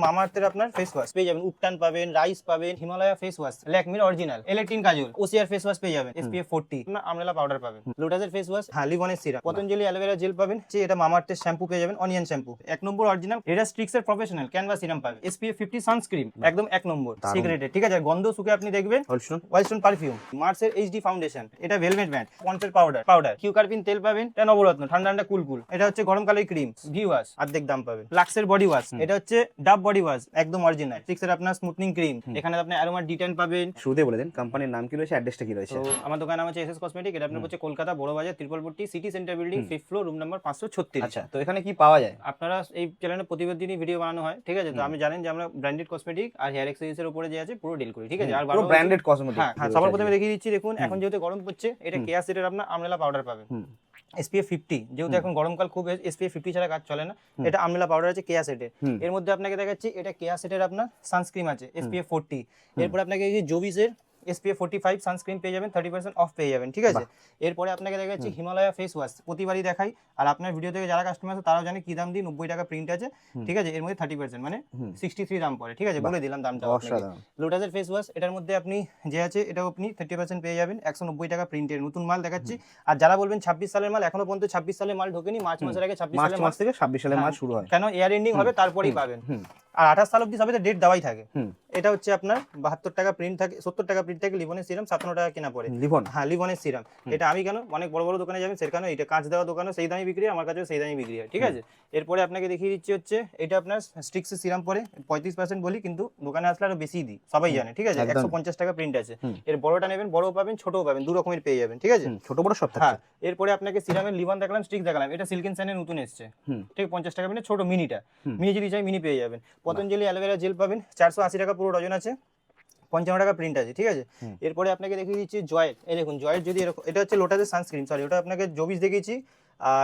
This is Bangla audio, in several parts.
মামাআর্থের আপনার ফেস ওয়াশ পেয়ে যাবেন, উপটান পাবেন, রাইস পাবেন, হিমালয়া ফেস ওয়াশ, ল্যাকমির অরিজিনাল, এলেকট্রিন কাজল, ওসিআর ফেস ওয়াশ পেয়ে যাবেন, SPF 40, আমরেলা পাউডার পাবেন, লোটাসের ফেস ওয়াশ, লিভনের সিরাপ, পতঞ্জলি অ্যালোভেরা জেল পাবেন, এটা মামাআর্থের শ্যাম্পু পেয়ে যাবেন, অনিয়ন শ্যাম্পু 1 নম্বর অরিজিনাল, এটা স্ট্রিক্সের প্রফেশনাল ক্যানভা সিরাম পাবেন, SPF 50 সানস্ক্রিন একদম 1 নম্বর সিগারেটের, ঠিক আছে। গন্ধ সুখে আপনি দেখবেন ওয়াইল্ডস্টোন পারফিউম, মার্সের HD ফাউন্ডেশন, এটা ভেলভেট ম্যাট, পন্সের পাউডার, কিউকার্পিন তেল পাবেন, এটা নবরত্ন ঠান্ডা ঠান্ডা কুল, এটা হচ্ছে গরমকালের ক্রিম, ভি ওয়াশ অর্ধেক দাম পাবেন, লাক্সের বডি ওয়াশ, এটা হচ্ছে ডাব বডি ওয়াশ একদম অরিজিনাল, স্ট্রিক্সের আপনার স্মুথনিং ক্রিম, এখানে আপনি অ্যারোমা D10 পাবেন। শুরুতে বলে দেন কোম্পানির নাম কি রয়েছে, অ্যাড্রেসটা কি রয়েছে? তো আমার দোকান নাম হচ্ছে SS কসমেটিক, এটা আপনার হচ্ছে Kolkata Bara Bazar Tripalpatti city centre building 5th floor room number 536। আচ্ছা, তো এখানে কি পাওয়া যায়? আপনারা এই চ্যানেলে প্রতিদিনই ভিডিও বানানো হয়, ঠিক আছে। তো আমি জানেন যে আমরা ব্র্যান্ডেড কসমেটিক আর হেয়ার অ্যাক্সেসরিজ এর উপরে যে আছে পুরো ডিল করি, ঠিক আছে। আর পুরো ব্র্যান্ডেড কসমেটিক। হ্যাঁ, সবার প্রথমে দেখিয়ে দিচ্ছি, দেখুন এখন যেহেতু গরম পড়ছে, এটা কেয়া সেটের আপনার আমরেলা পাউডার পাবেন, SPF 50, যেহেতু এখন গরমকাল খুব, SPF 50 ছাড়া কাজ চলে না, এটা আমরেলা পাউডার আছে কেয়া সেটের। এর মধ্যে আপনাকে দেখাচ্ছি, এটা কেয়া সেটের আপনার সানস্ক্রিন আছে SPF 40, এরপর আপনাকে এই যে জোভিসের SPF 45 সানস্ক্রিন পেয়ে যাবেন, 30% অফ পেয়ে যাবেন, ঠিক আছে। এরপরে আপনাকে দেখাচ্ছি হিমালয়া ফেস ওয়াশ, প্রতিবারই দেখাই, আর আপনার ভিডিও থেকে যারা কাস্টমার আছে তারাও জানে কি দাম দিই, 90 টাকা প্রিন্ট আছে, ঠিক আছে। এর মধ্যে 30% মানে 63 দাম পড়ে, ঠিক আছে, বলে দিলাম দামটা। লোটাসের ফেস ওয়াশ, এটার মধ্যে আপনি যে আছে এটাও আপনি 30% পেয়ে যাবেন, 190 টাকা প্রিন্টের নতুন মাল দেখাচ্ছি। আর যারা বলবেন 26 সালের মাল, এখনো পর্যন্ত 26 সালের মাল ঢোকেনি, মার্চ মাসের আগে 26 সালের মাস থেকে 26 সালের মাল শুরু হয়, কেন ইয়ার এন্ডিং হবে তারপরেই পাবেন, আর 28 সাল অবধি সবাই ডেট দেওয়াই থাকে। এটা হচ্ছে আপনার 72 টাকা প্রিন্ট থাকে, 70 টাকা প্রিন্ট থাকে, লিভনের সিরাম 57 টাকা কেনা পড়ে। লিভন, হ্যাঁ, লিভনের সিরাম, এটা আমি কেন অনেক বড় বড় দোকানে যাবেন সেখানে, এটা কাঁচ দেওয়া দোকানে সেই দামই বিক্রি হয়, আমার কাছেও সেই দামই বিক্রি হয়, ঠিক আছে। এরপরে আপনাকে দেখিয়ে দিচ্ছি হচ্ছে এটা আপনার স্ট্রিক্সের সিরাম পড়ে 35% বলি, কিন্তু দোকানে আসলে আরো বেশি দিই, সবাই জানে, ঠিক আছে। 150 টাকা প্রিন্ট আছে, এর বড়টা নেবেন, বড়ও পাবেন, ছোটও পাবেন, দু রকমের পেয়ে যাবেন, ঠিক আছে, ছোট বড় সব থাকে। হ্যাঁ, এরপরে আপনাকে সিরামের লিভন দেখালাম, স্ট্রিক্স দেখালাম, এটা সিল্ক এন্ড সাইনের নতুন এসেছে, ঠিক, 50 টাকা প্রিন্টে ছোট মিনিটা, মিনি যদি চাই মিনি পেয়ে যাবেন। পতঞ্জলি অ্যালোভেরা জেল পাবেন, 480 টাকা পুরো ডজন আছে, 55 টাকা প্রিন্ট আছে, ঠিক আছে। এরপরে আপনাকে দেখিয়ে দিচ্ছি জয়ের, এই দেখুন জয়ের, যদি এরকম, এটা হচ্ছে লোটাসের সানস্ক্রিন, সরি ওটা আপনাকে জোবিস দেখিয়েছি,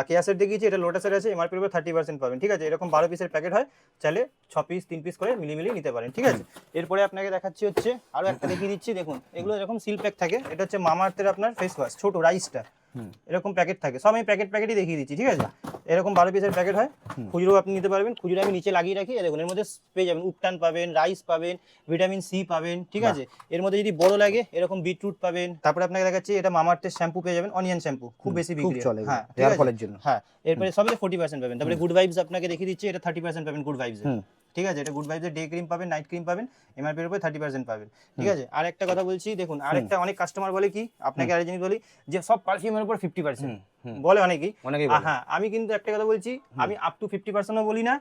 কেয়া সেট দেখিয়েছি, এটা লোটাসের আছে, MRP এর উপর 30% পাবেন, ঠিক আছে। এরকম 12 পিসের প্যাকেট হয়, চাইলে 6 পিস 3 পিস করে মিলিয়ে নিতে পারেন, ঠিক আছে। এরপরে আপনাকে দেখাচ্ছি হচ্ছে আরো একটা দেখিয়ে দিচ্ছি, দেখুন এগুলো এরকম সিল প্যাক থাকে, এটা হচ্ছে মামাআর্থের আপনার ফেস ওয়াশ, ছোট রাইসটা, এরকম প্যাকেট থাকে, সব আমি প্যাকেটই দেখিয়ে দিচ্ছি, ঠিক আছে। এরকম 12 পিসের প্যাকেট হয়, খুচরো আপনি নিতে পারবেন, খুচরো আমি নিচে লাগিয়ে রাখি, দেখুন এর মধ্যে পেয়ে যাবেন, উপটান পাবেন, রাইস পাবেন, ভিটামিন সি পাবেন, ঠিক আছে। এর মধ্যে যদি বড় লাগে এরকম বিটরুট পাবেন। তারপরে আপনাকে দেখাচ্ছি এটা মামাআর্থের শ্যাম্পু পেয়ে যাবেন, অনিয়ন শ্যাম্পু, খুব বেশি বিক্রি হয়, হ্যাঁ, হেয়ার ফলের জন্য, হ্যাঁ। এরপরে সবই 40% পাবেন। তারপরে গুড ভাইবস আপনাকে দেখিয়ে দিচ্ছি, এটা 30% পাবেন গুড ভাইবস, ঠিক আছে। এটা গুড ভাইবসের ডে ক্রিম পাবেন, নাইট ক্রিম পাবেন, MRP এর উপরে 30% পাবেন, ঠিক আছে। আর একটা কথা বলছি, দেখুন আরেকটা, অনেক কাস্টমার বলে কি, আপনাকে আরেক জিনিস বলি, যে সব পারফিউমের উপর 50% বলে অনেকেই, হ্যাঁ, আমি কিন্তু একটা কথা বলছি, আমি আপ টু 50%ও বলি না,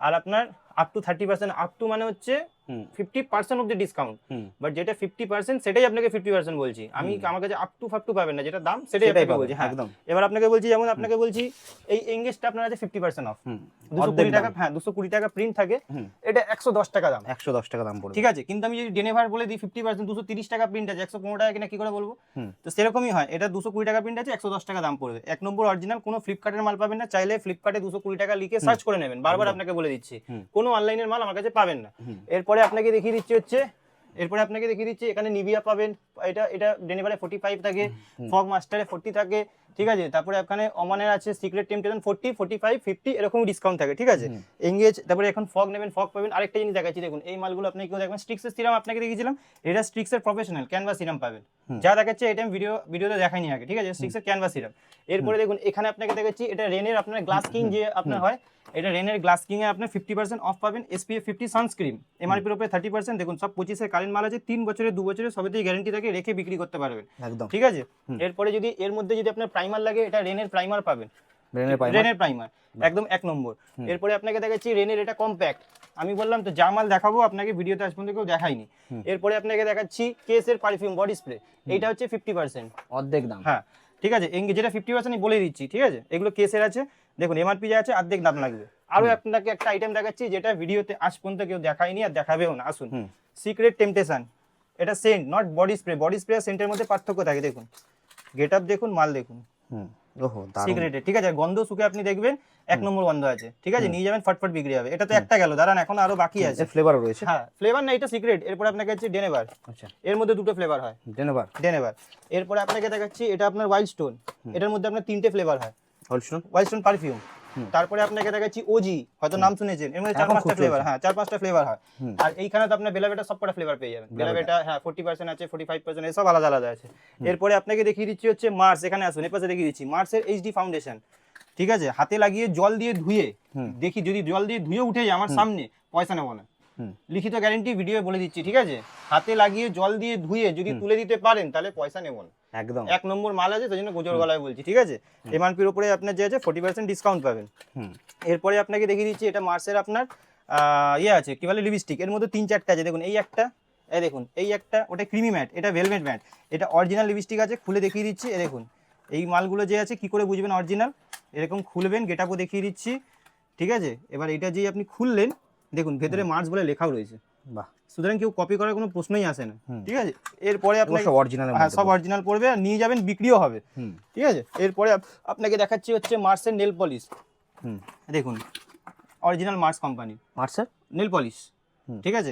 আর আপনার আপ টু 30%, আপ টু মানে হচ্ছে 50% অফ দ্য ডিসকাউন্ট, বাট যেটা 50% সেটাই আপনাকে 50% বলছি আমি, আমার কাছে আপ টু পাবেন না, যেটা দাম সেটাই আপনাকে বলছি, হ্যাঁ। এবার আপনাকে বলছি, যেমন আপনাকে বলছি এই এঙ্গেজটা আপনার আছে 50% অফ, 220 টাকা, হ্যাঁ 220 টাকা প্রিন্ট থাকে, এটা 110 টাকা দাম, 110 টাকা দাম পড়ে, ঠিক আছে। কিন্তু আমি যদি ডেনেভার বলে দিই 50%, 230 টাকা প্রিন্ট আছে, 115 টাকা কিনা কি করে বলবো, তো সেরকমই হয়, এটা 220 টাকা প্রিন্ট আছে, 110 টাকা দাম পড়বে। 1 নম্বর অরিজিনাল, কোনো ফ্লিপকার্টের মাল পাবেন না, চাইলে ফ্লিপকার্টে 220 টাকা লিখে সার্চ করে নেবেন, বারবার আপনাকে বলে দিচ্ছি, কোনো অনলাইনের মাল আমার কাছে পাবেন না। এরপরে আপনাকে দেখিয়ে দিচ্ছি হচ্ছে, এখানে নিভিয়া পাবেন, এটা ডেনিভারে 45 থাকে, ফগ মাস্টারে 40 থাকে, ঠিক আছে। তারপরে এখানে ওমানের আছে সিক্রেট টেম্পটেশন 40, 45, 50 এরকম ডিসকাউন্ট থাকে, ঠিক আছে। এঙ্গেজ, তারপরে এখন ফগ নেবেন, ফগ পাবেন। আরেকটা জিনিস দেখাচ্ছি, দেখুন এই মালগুলো আপনি কেউ দেখবেন, স্ট্রিক্সের সিরাম আপনাকে দেখিয়েছিলাম, এটা স্ট্রিক্সের প্রফেশনাল ক্যানভা সিরাম পাবেন, যা দেখাচ্ছে এটা আমি ভিডিওতে দেখাইনি আগে, ঠিক আছে, স্ট্রিক্সের ক্যানভা সিরাম। এরপরে দেখুন এখানে আপনাকে দেখাচ্ছি, এটা রেনের আপনার গ্লাস কিং যে আপনার হয়, এটা রেনের গ্লাস কিং এ আপনি 50% অফ পাবেন, SPF 50 সানস্ক্রিন, MRP এর উপরে 30%, দেখুন সব 25 এর কারেন্ট মাল আছে, 3 বছরের 2 বছরের সবেতেই গ্যারান্টি থাকে, রেখে বিক্রি করতে পারবেন, একদম, ঠিক আছে। এরপরে যদি এর মধ্যে যদি আপনার প্রাইমার লাগে, এটা রেনের প্রাইমার পাবেন, রেনের প্রাইমার একদম 1 নম্বর। এরপরে আপনাকে দেখাচ্ছি রেনের এটা কম্প্যাক্ট, আমি বললাম তো যা মাল দেখাবো আপনাকে ভিডিওতে আজ পর্যন্ত কেউ দেখাইনি। এরপরে আপনাকে দেখাচ্ছি কেসের পারফিউম বডি স্প্রে, এইটা হচ্ছে 50% অর্ধেক দাম, হ্যাঁ, ঠিক আছে। যেটা 50% আমি বলে দিচ্ছি, ঠিক আছে, এগুলো কেসের আছে, দেখুন MRP যা আছে অর্ধেক দাম লাগবে। আরো আপনাকে একটা আইটেম দেখাচ্ছি, যেটা ভিডিওতে আজ পর্যন্ত কেউ দেখায়নি আর দেখাবেও না, আসুন, সিক্রেট টেম্পটেশন, এটা scent not body spray, body spray আর সেন্টের মধ্যে পার্থক্য থাকে, দেখুন গেট আপ দেখুন, মাল দেখুন, সিক্রেটে, ঠিক আছে। গন্ধ সুখে আপনি দেখবেন 1 নম্বর গন্ধ আছে, ঠিক আছে, নিয়ে যাবেন, ফটফট বিক্রি হবে। এটা তো একটা গেল, দাঁড়ান এখন আরো বাকি আছে, ফ্লেভারও রয়েছে, হ্যাঁ ফ্লেভার না, এটা সিক্রেট। এরপর আপনাকে আছে ডেনেভার, আচ্ছা, এর মধ্যে 2টো ফ্লেভার হয়, ডেনেভার। এরপরে আপনাকে দেখাচ্ছি এটা আপনার ওয়াইল্ড স্টোন, এটার মধ্যে আপনার 3টে ফ্লেভার হয়, ওয়াইল্ড স্টোন পারফিউম, তারপরে আপনাকে দেখাচ্ছি ওজি, হয়তো নাম শুনেছেন, এর মধ্যে 4-5টা ফ্লেভার, হ্যাঁ 4-5টা ফ্লেভার হয়। আর এইখানে তো আপনার বেলাভেটা সবকটা ফ্লেভার পেয়ে যাবেন। বেলাভেটা হ্যাঁ 40% আছে, 45% এসব আলাদা আলাদা আছে। এরপরে আপনাকে দেখিয়ে দিচ্ছি হচ্ছে মার্স, এখানে আসুন, এর পাশে দেখিয়ে দিচ্ছি মার্সের এইচডি ফাউন্ডেশন, ঠিক আছে, হাতে লাগিয়ে জল দিয়ে ধুয়ে দেখি, যদি জল দিয়ে ধুয়ে উঠে যায় আমার সামনে, পয়সা নেবো না, লিখিত গ্যারান্টি ভিডিও বলে দিচ্ছি, ঠিক আছে, হাতে লাগিয়ে জল দিয়ে ধুয়ে যদি তুলে দিতে পারেন তাহলে পয়সা নেবো না, একদম 1 নম্বর মাল আছে, সেই জন্য গোজর গলায় বলছি, ঠিক আছে। এমআরপির উপরে আপনার যে আছে 40% ডিসকাউন্ট পাবেন। এরপরে আপনাকে দেখিয়ে দিচ্ছি, এটা মার্সের আপনার ইয়ে আছে, কি বলে, লিপস্টিক, এর মধ্যে 3-4টা আছে, দেখুন এই একটা, এই দেখুন এই একটা, ওটা ক্রিমি ম্যাট, এটা ভেলভেট ম্যাট, এটা অরিজিনাল লিপস্টিক আছে, খুলে দেখিয়ে দিচ্ছি, এই দেখুন এই মালগুলো যে আছে কি করে বুঝবেন অরিজিনাল, এরকম খুলবেন, গেটআপও দেখিয়ে দিচ্ছি, ঠিক আছে। এবার এটা যেই আপনি খুললেন, দেখুন ভেতরে মার্স বলে লেখাও রয়েছে, বাহ, সুতরাং কেউ কপি করার কোনো প্রশ্নই আসে না, ঠিক আছে। এরপরে আপনাকে সব অরিজিনাল, হ্যাঁ সব অরিজিনাল পড়বে, আর নিয়ে যাবেন, বিক্রিও হবে, ঠিক আছে। এরপরে আপনাকে দেখাচ্ছি হচ্ছে মার্সের নেল পলিশ, দেখুন অরিজিনাল মার্স কোম্পানি মার্সের নেল পলিশ, ঠিক আছে।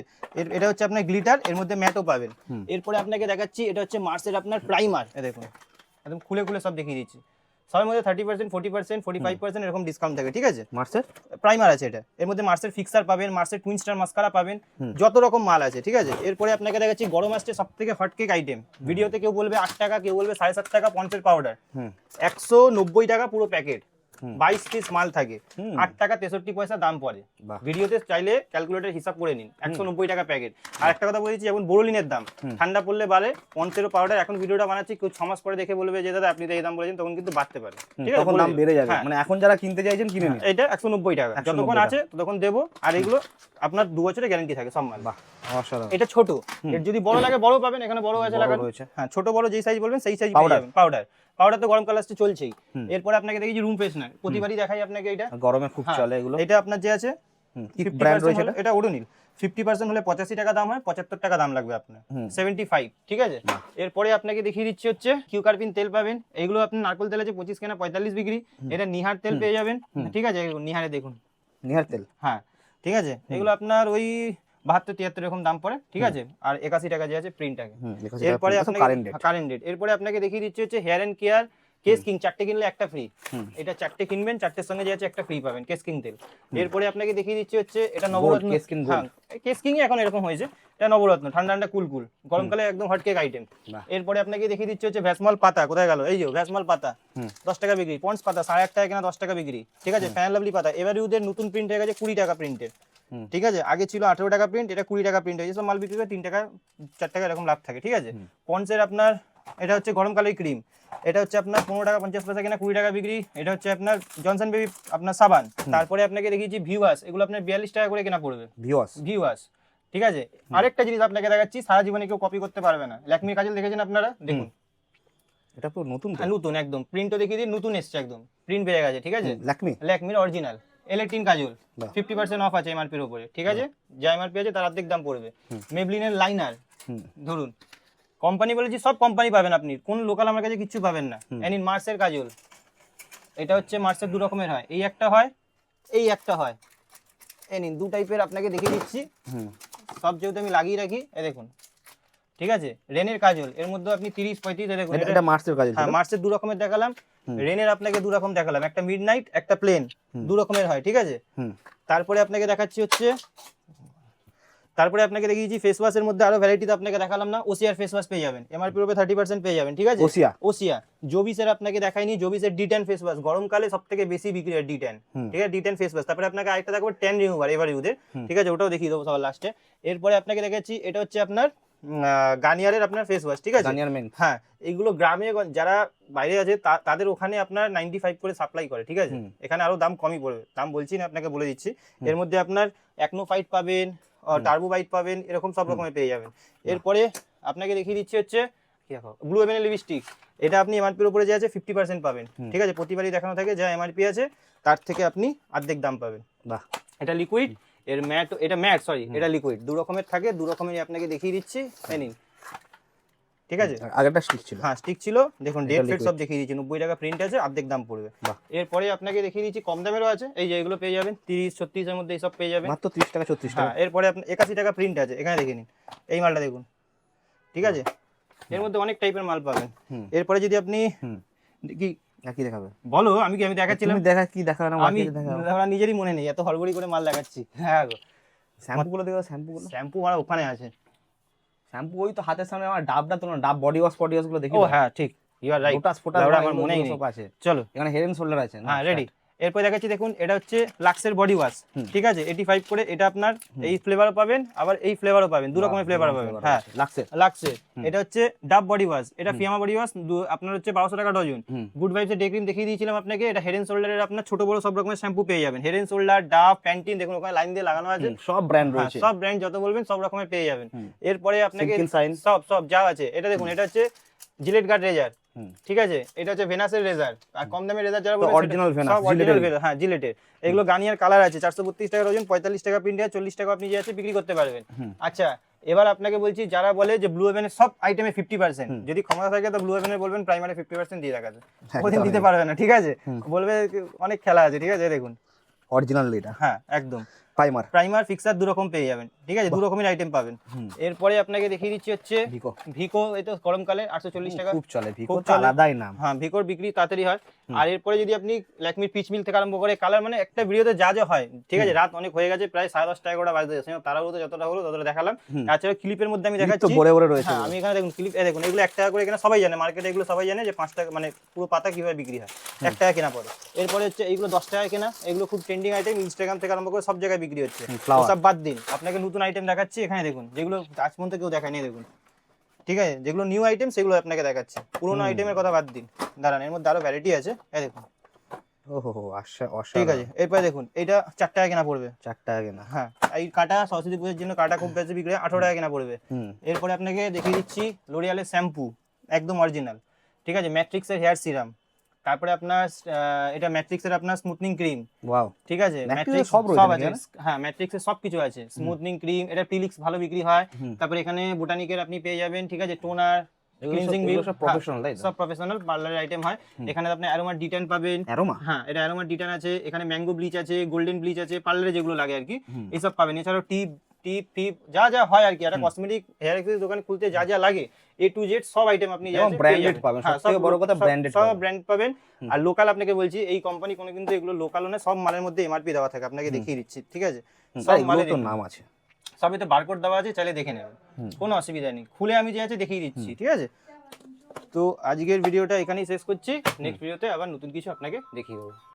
এটা হচ্ছে আপনার গ্লিটার, এর মধ্যে ম্যাটও পাবেন। এরপরে আপনাকে দেখাচ্ছি, এটা হচ্ছে মার্সের আপনার প্রাইমার, দেখুন একদম খুলে খুলে সব দেখিয়ে দিচ্ছি, সবের মধ্যে 30%, 40%, 45% এরকম ডিসকাউন্ট থাকে, ঠিক আছে। মার্সের প্রাইমার আছে এটা, এর মধ্যে মার্সের ফিক্সার পাবেন, মার্সের টুইন স্টার মাস্কারা পাবেন, যত রকম মাল আছে, ঠিক আছে। এরপরে আপনাকে দেখাচ্ছি গরম আসছে সব থেকে হটকেক আইটেম, ভিডিওতে কেউ বলবে 8 টাকা, কেউ বলবে 7.5 টাকা পন্সের পাউডার, 190 টাকা পুরো প্যাকেট, 22 পিস মাল থাকে, 8 টাকা 63 পয়সা দাম পড়ে, ভিডিওতে চাইলে ক্যালকুলেটর হিসাব করে নিন, 190 টাকা প্যাকেট। আর একটা কথা বলেছি, যেমন বোরোলিনের দাম ঠান্ডা পড়লে বাড়ে, পন্সেরও পাউডার, এখন ভিডিওটা বানাচ্ছি, কেউ 6 মাস পরে দেখে বলবে যে দাদা আপনি তো এই দাম বলেছেন, তখন কিন্তু বাড়তে পারে, ঠিক আছে, তখন দাম বেড়ে যাবে, হ্যাঁ। মানে এখন যারা কিনতে চাইছেন কিনে নিন, এটা 190 টাকা, যতক্ষণ আছে ততক্ষণ দেবো, আর এগুলো আপনার 2 বছরের গ্যারান্টি থাকে সব মাল। বাহ, অসাধারণ। এটা ছোট, এর যদি বড় লাগে বড় পাবেন, এখানে বড় আছে লাগানো, হ্যাঁ ছোট বড় যেই সাইজ বলবেন সেই সাইজ পাবেন। পাউডার তো গরমকাল আসছে চলছেই। এরপরে আপনাকে দেখি রুম ফ্রেশনার, প্রতিবারই দেখাই আপনাকে, এটা গরমে খুব চলে এগুলো। এটা আপনার যে আছে কি ব্র্যান্ড রয়েছে এটা ওডোনিল, 50% হলে 85 টাকা দাম হয়, 75 টাকা দাম লাগবে আপনার, 75, ঠিক আছে। এরপরে আপনাকে দেখিয়ে দিচ্ছি হচ্ছে কিউকারপিন তেল পাবেন, এইগুলো আপনি নারকেল তেল আছে 25 কেনা 45 বিক্রি, এটা নিহার তেল পেয়ে যাবেন, ঠিক আছে, নিহারে দেখুন নিহার তেল, হ্যাঁ ঠিক আছে, এগুলো আপনার ওই 72-73 এরকম দাম পড়ে, ঠিক আছে। আর 81 টাকা যে আছে প্রিন্ট আগে। এরপরে আপনাকে কারেন্ট ডেট, এরপরে আপনাকে দেখিয়ে দিচ্ছি হচ্ছে hair and care case king, 4টে কিনলে একটা ফ্রি, এটা 4টে কিনবেন, 4টের সঙ্গে যে আছে একটা ফ্রি পাবেন, কেস কিং তেল। এরপরে আপনাকে দেখিয়ে দিচ্ছি হচ্ছে এটা নবরত্ন, কেস কিং এখন এরকম হয়েছে, এটা নবরত্ন, ঠান্ডা ঠান্ডা কুল কুল, গরমকালে একদম হটকেক আইটেম। এরপরে আপনাকে দেখিয়ে দিচ্ছি হচ্ছে ভ্যাসমল পাতা, কোথায় গেল, এই যে ভ্যাসমল পাতা 10 টাকা বিক্রি, পন্স পাতা 8.5 টাকা কেনা 10 টাকা বিক্রি, ঠিক আছে। ফ্যান লাভলি পাতা এবার ইউদের নতুন প্রিন্ট হয়ে গেছে 20 টাকা প্রিন্টের, ঠিক আছে, আগে ছিল 18 টাকা প্রিন্ট, এটা 20 টাকা প্রিন্ট হয়েছে, সব মাল বিক্রি করে 3 টাকা 4 টাকা এরকম লাভ থাকে, ঠিক আছে। পন্সের আপনার এটা হচ্ছে গরমকালের ক্রিম, এটা হচ্ছে আপনার 15 টাকা 50 পয়সা কেনা 20 টাকা বিক্রি, এটা হচ্ছে আপনার জনসন বেবি আপনার সাবান। তারপরে আপনাকে দেখিয়েছি ভিওয়াস, এগুলো আপনার 42 টাকা করে কেনা পড়বে, ভিওয়াস, ঠিক আছে। আরেকটা জিনিস আপনাকে দেখাচ্ছি, সারা জীবনে কেউ কপি করতে পারবে না, ল্যাকমির কাজল দেখেছেন আপনারা, দেখুন এটা পুরো নতুন, নতুন একদম, প্রিন্টও দেখিয়ে দিই, নতুন এসছে একদম, প্রিন্ট বেড়ে গেছে, ঠিক আছে। ল্যাকমির অরিজিনাল L18 কাজল, 50% অফ আছে এমআরপির উপরে, ঠিক আছে, যা এমআরপি আছে তার অর্ধেক দাম পড়বে। মেবলিনের লাইনার, ধরুন কোম্পানি বলেছি, সব কোম্পানি পাবেন আপনি, কোন লোকাল আমার কাছে কিচ্ছু পাবেন না। এনিন মার্সের কাজল, এটা হচ্ছে মার্সের 2 রকমের হয়, এই একটা হয়, এই একটা হয়, এনিন 2 টাইপের আপনাকে দেখিয়ে দিচ্ছি, সব যেহেতু আমি লাগিয়ে রাখি, এই দেখুন, ঠিক আছে। রেনের কাজল, এর মধ্যে আপনি 30-35, দেখুন এটা মার্সের কাজল, হ্যাঁ মার্সের 2 রকমের দেখালাম, রেনের আপনাকে 2 রকম দেখালাম, একটা মিডনাইট একটা প্লেন, 2 রকমের হয়, ঠিক আছে। তারপরে আপনাকে দেখাচ্ছি হচ্ছে, তারপরে আপনাকে দেখিয়েছি ফেস ওয়াশের মধ্যে আরো ভ্যারাইটি, তো আপনাকে দেখালাম না, ওসিয়ার ফেস ওয়াশ পেয়ে যাবেন, এমআরপির উপরে 30% পেয়ে যাবেন, ঠিক আছে। ওসিয়া জোবিসের আপনাকে দেখাইনি, জোবিসের D10 ফেস ওয়াশ, গরমকালে সবথেকে বেশি বিক্রি হয় D10, ঠিক আছে, D10 ফেস ওয়াশ। তারপরে আপনাকে আরেকটা দেখাবো ট্যান রিমুভার এভার ইউদের, ঠিক আছে, ওটাও দেখিয়ে দেবো সবার লাস্টে। এরপরে আপনাকে দেখাচ্ছি এটা হচ্ছে আপনার গার্নিয়ারের আপনার ফেস ওয়াশ, ঠিক আছে, হ্যাঁ এইগুলো গ্রামে যারা বাইরে আছে তাদের ওখানে আপনার 95 করে সাপ্লাই করে, ঠিক আছে, এখানে আরো দাম কমই পড়বে, দাম বলছি না, আপনাকে বলে দিচ্ছি। এর মধ্যে আপনার অ্যাকনোফাইট পাবেন, টার্বোবাইট পাবেন, এরকম সব রকমের পেয়ে যাবেন। এরপরে আপনাকে দেখিয়ে দিচ্ছি হচ্ছে ব্লু হেভেনের লিপস্টিক, এটা আপনি এমআরপির উপরে যে আছে 50% পাবেন, ঠিক আছে, প্রতিবারই দেখানো থাকে যা এমআরপি আছে তার থেকে আপনি অর্ধেক দাম পাবেন। বাহ, এটা লিকুইড, এর ম্যাট, এটা ম্যাট সরি, এটা লিকুইড, 2 রকমের থাকে, 2 রকমেরই আপনাকে দেখিয়ে দিচ্ছি, নিন, ঠিক আছে। আগেরটা স্টিক ছিল, হ্যাঁ স্টিক ছিল, দেখুন ডেট ফেট সব দেখিয়ে দিচ্ছি, 90 টাকা প্রিন্ট আছে, অর্ধেক দাম পড়বে। এরপরে আপনাকে দেখিয়ে দিচ্ছি কম দামেরও আছে, এই যে এগুলো পেয়ে যাবেন 30-36 এর মধ্যে, এইসব পেয়ে যাবেন মাত্র 30 টাকা 36 টাকা। এরপরে আপনার 81 টাকা প্রিন্ট আছে, এখানে দেখে নিন, এই মালটা দেখুন, ঠিক আছে, এর মধ্যে অনেক টাইপের মাল পাবেন। এরপরে যদি আপনি কি কি দেখাবে বলো, আমি দেখাচ্ছিলাম, তুমি দেখা কি দেখাবে না আমি মার্কেটে দেখাবে আমরা নিজেরই মনে নেই, এত হড়বড়ি করে মাল দেখাচ্ছি। হ্যাঁ গো, শ্যাম্পু গুলো দেখো শ্যাম্পু গুলো শ্যাম্পু আমার ওখানে আছে। শ্যাম্পু ওই তো হাতের সামনে আমার ডাবটা তো না, ডাব বডি ওয়াশ গুলো দেখি ও হ্যাঁ ঠিক, ইউ আর রাইট, লোটাস ফোটাস আমার মনেই নেই। সব আছে, চলো এখানে হেড এন্ড শোল্ডার আছে না? হ্যাঁ রেডি। এরপর দেখাচ্ছি দেখুন, এটা হচ্ছে লাক্সের বডি ওয়াশ, ঠিক আছে 85 করে। এটা আপনার এই ফ্লেভারও পাবেন, আবার এই ফ্লেভারও পাবেন, দু রকমের ফ্লেভার পাবেন। হ্যাঁ লাক্সের। এটা হচ্ছে ডাব বডি ওয়াশ, এটা ফিয়ামা বডি ওয়াশ, আপনার হচ্ছে 1200 টাকা ডজন। গুড ভাইবস এর ডে ক্রিম দেখিয়ে দিয়েছিলাম আপনাকে, এটা হেড এন্ড শোল্ডারের আপনার ছোট বড় সব রকমের শ্যাম্পু পেয়ে যাবেন। হেড এন্ড শোল্ডার, ডাব, প্যান্টিন, দেখুন ওখানে লাইন দিয়ে লাগানো আছে, সব ব্র্যান্ড রয়েছে, সব ব্র্যান্ড যত বলবেন সব রকমের পেয়ে যাবেন। এরপরে আপনাকে Silk Sign। সব যা আছে। এটা দেখুন, এটা হচ্ছে জিলেট গার্ড রেজার, ঠিক আছে। এটা হচ্ছে ভেনাসের রেজার, আর কম দামের রেজার যারা বলবেন অরিজিনাল ভেনাস, সব অরিজিনাল ভেনাস, হ্যাঁ জিলেটের। এগুলো গার্নিয়ার কালার আছে, 432 টাকা ডজন, 45 টাকা প্রিন্টে, 40 টাকা আপনি যে আছে বিক্রি করতে পারবেন। আচ্ছা এবার আপনাকে বলছি, যারা বলে যে ব্লু হেভেনের সব আইটেমে 50%, যদি ক্ষমতা থাকে তো ব্লু হেভেনের বলবেন প্রাইমারি 50% দিয়ে রাখা আছে, ওদিন দিতে পারবে না, ঠিক আছে, বলবে অনেক খেলা আছে, ঠিক আছে। দেখুন অরিজিনাল এটা, হ্যাঁ একদম প্রাইমার ফিক্সার দু রকম পেয়ে যাবেন, ঠিক আছে, দু রকমের আইটেম পাবেন। এরপরে আপনাকে দেখিয়ে দিচ্ছি হচ্ছে ভিকো, এই তো গরমকালে 840 টাকা খুব চলে, ভিকো তো আলাদাই নাম। হ্যাঁ ভিকোর বিক্রি তাড়াতাড়ি হয়। আর এরপরে যদি আপনি ল্যাকমির পিচ মিল থেকে আরম্ভ করে কালার, মানে একটা ভিডিওতে যা যা হয়, ঠিক আছে, রাত অনেক হয়ে গেছে, প্রায় 10:30 11টা বাজতে যাচ্ছে, তাড়াহুড়োতে যতটা হলো ততটা দেখালাম। তাছাড়া ক্লিপের মধ্যে আমি দেখাচ্ছি, বড় বড় রয়েছে। হ্যাঁ আমি এখানে দেখুন ক্লিপ, দেখুন এগুলো 1 টাকা করে কেনা, সবাই জানে মার্কেটে, এগুলো সবাই জানে যে 5 টাকা, মানে পুরো পাতা কিভাবে বিক্রি হয়, 1 টাকা কেনা পড়ে। এরপরে হচ্ছে এইগুলো 10 টাকা কেনা, এগুলো খুব ট্রেন্ডিং আইটেম, ইনস্টাগ্রাম থেকে আরম্ভ করে সব জায়গায় বিক্রি হচ্ছে। সব বাদ দিন, আপনাকে নতুন আইটেম দেখাচ্ছি, এখানে দেখুন যেগুলো আজ পর্যন্ত কেউ দেখায়নি, দেখুন, ঠিক আছে, যেগুলো নিউ আইটেম সেগুলো আপনাকে দেখাচ্ছি, পুরোনো আইটেমের কথা বাদ দিন। দাঁড়ান, এর মধ্যে আরো ভ্যারাইটি আছে, এই দেখুন, ওহো ঠিক আছে। এরপরে দেখুন, এটা 4 টাকা কেনা পড়বে, 4 টাকা কেনা। হ্যাঁ এই কাটা সরস্বতী পুজোর জন্য কাটা খুব বেশি বিক্রি হয়, 18 টাকা কেনা পড়বে। এরপরে আপনাকে দেখিয়ে দিচ্ছি লোরিয়ালের শ্যাম্পু, একদম অরিজিনাল, ঠিক আছে, ম্যাট্রিক্সের হেয়ার সিরাম, তারপরে আপনার এটা ম্যাট্রিক্সের আপনার স্মুথনিং ক্রিম, ওয়াও, ঠিক আছে, ম্যাট্রিক্স সব আছে, আছে, হ্যাঁ ম্যাট্রিক্সের সব কিছু আছে, স্মুথনিং ক্রিম, এটা টিলিক্স ভালো বিক্রি হয়। তারপরে এখানে বোটানিকের আপনি পেয়ে যাবেন, ঠিক আছে, টোনার, ক্লিনজিং মিল, সব প্রফেশনাল, তাই তো, সব প্রফেশনাল পার্লারের আইটেম হয়। এখানে আপনি অ্যারোমা ডিটেন পাবেন, হ্যাঁ এটা অ্যারোমা ডিটেন আছে, এখানে ম্যাঙ্গো ব্লিচ আছে, গোল্ডেন ব্লিচ আছে, পার্লারে যেগুলো লাগে আর কি এইসব পাবেন। এছাড়াও টিপ ফিপ যা যা হয় আর কি, একটা কসমেটিক হেয়ার অ্যাক্সেসরি দোকানে খুলতে যা যা লাগে A to Z সব আইটেম আপনি ব্র্যান্ডেড পাবেন, সবথেকে বড় কথা ব্র্যান্ডেড, সব ব্র্যান্ড পাবেন। আর লোকাল আপনাকে বলছি, এই কোম্পানি কোনো কিন্তু এগুলো লোকাল নয়, সব মালের মধ্যে এমআরপি দেওয়া থাকে, আপনাকে দেখিয়ে দিচ্ছি, ঠিক আছে, সব মালের নাম আছে, সবইতে বারকোড দেওয়া আছে, চাইলে দেখে নেবেন, কোনো অসুবিধা নেই, খুলে আমি যে আছে দেখিয়ে দিচ্ছি, ঠিক আছে। তো আজকের ভিডিওটা এখানেই শেষ করছি, নেক্সট ভিডিওতে আবার নতুন কিছু আপনাকে দেখিয়ে দেবো।